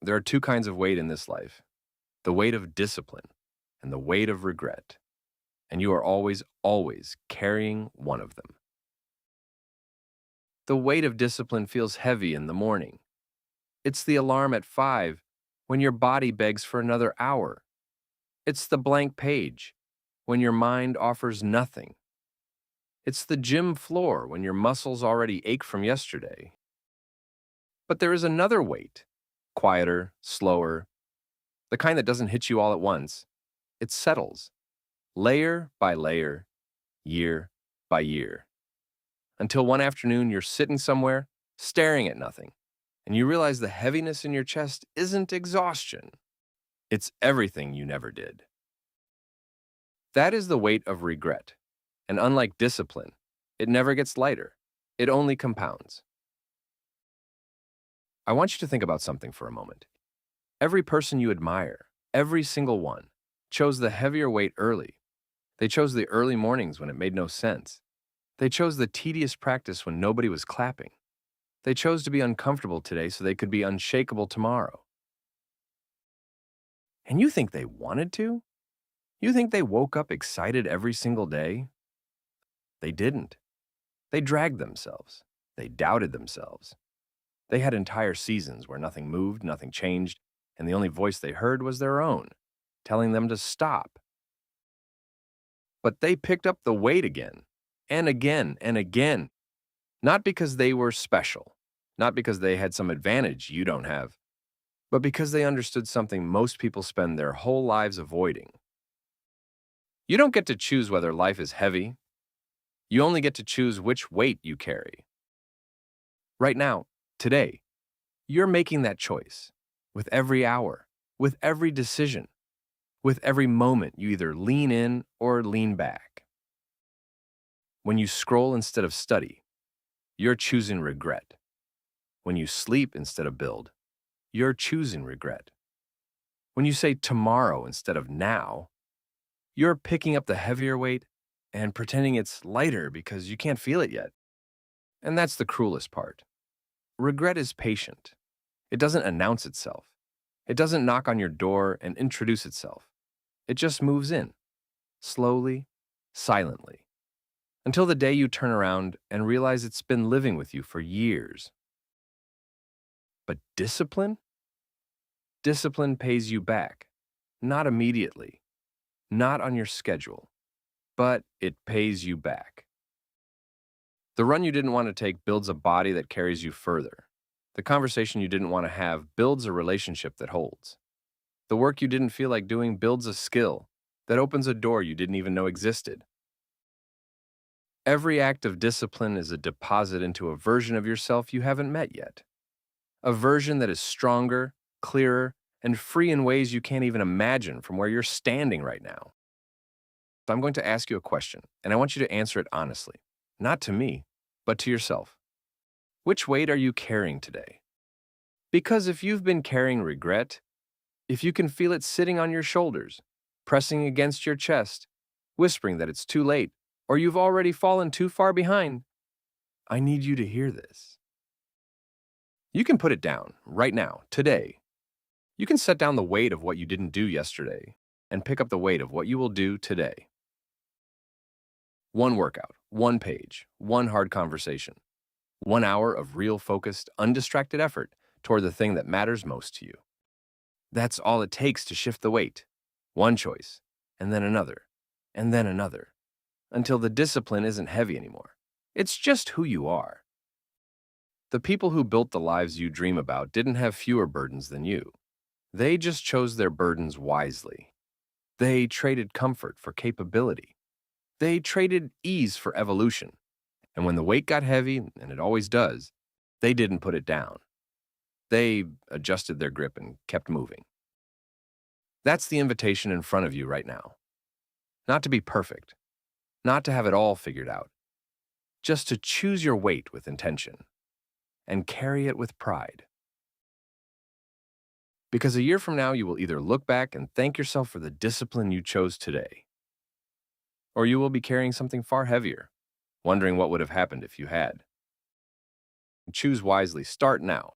There are two kinds of weight in this life: the weight of discipline and the weight of regret. And you are always, always carrying one of them. The weight of discipline feels heavy in the morning. It's the alarm at 5 when your body begs for another hour. It's the blank page when your mind offers nothing. It's the gym floor when your muscles already ache from yesterday. But there is another weight, quieter, slower, the kind that doesn't hit you all at once. It settles, layer by layer, year by year, until one afternoon you're sitting somewhere, staring at nothing, and you realize the heaviness in your chest isn't exhaustion. It's everything you never did. That is the weight of regret. And unlike discipline, it never gets lighter. It only compounds. I want you to think about something for a moment. Every person you admire, every single one, chose the heavier weight early. They chose the early mornings when it made no sense. They chose the tedious practice when nobody was clapping. They chose to be uncomfortable today so they could be unshakable tomorrow. And you think they wanted to? You think they woke up excited every single day? They didn't. They dragged themselves. They doubted themselves. They had entire seasons where nothing moved, nothing changed, and the only voice they heard was their own, telling them to stop. But they picked up the weight again, and again, and again, not because they were special, not because they had some advantage you don't have, but because they understood something most people spend their whole lives avoiding. You don't get to choose whether life is heavy. You only get to choose which weight you carry. Right now, today, you're making that choice with every hour, with every decision, with every moment you either lean in or lean back. When you scroll instead of study, you're choosing regret. When you sleep instead of build, you're choosing regret. When you say tomorrow instead of now, you're picking up the heavier weight and pretending it's lighter because you can't feel it yet. And that's the cruelest part. Regret is patient. It doesn't announce itself. It doesn't knock on your door and introduce itself. It just moves in, slowly, silently, until the day you turn around and realize it's been living with you for years. But discipline? Discipline pays you back. Not immediately, not on your schedule, but it pays you back. The run you didn't want to take builds a body that carries you further. The conversation you didn't want to have builds a relationship that holds. The work you didn't feel like doing builds a skill that opens a door you didn't even know existed. Every act of discipline is a deposit into a version of yourself you haven't met yet. A version that is stronger, clearer, and free in ways you can't even imagine from where you're standing right now. So I'm going to ask you a question, and I want you to answer it honestly. Not to me, but to yourself. Which weight are you carrying today? Because if you've been carrying regret, if you can feel it sitting on your shoulders, pressing against your chest, whispering that it's too late, or you've already fallen too far behind, I need you to hear this. You can put it down right now, today. You can set down the weight of what you didn't do yesterday and pick up the weight of what you will do today. One workout, one page, one hard conversation, 1 hour of real focused, undistracted effort toward the thing that matters most to you. That's all it takes to shift the weight. One choice, and then another, and then another, until the discipline isn't heavy anymore. It's just who you are. The people who built the lives you dream about didn't have fewer burdens than you. They just chose their burdens wisely. They traded comfort for capability. They traded ease for evolution. And when the weight got heavy, and it always does, they didn't put it down. They adjusted their grip and kept moving. That's the invitation in front of you right now. Not to be perfect, not to have it all figured out, just to choose your weight with intention and carry it with pride. Because a year from now, you will either look back and thank yourself for the discipline you chose today, or you will be carrying something far heavier, wondering what would have happened if you had. Choose wisely. Start now.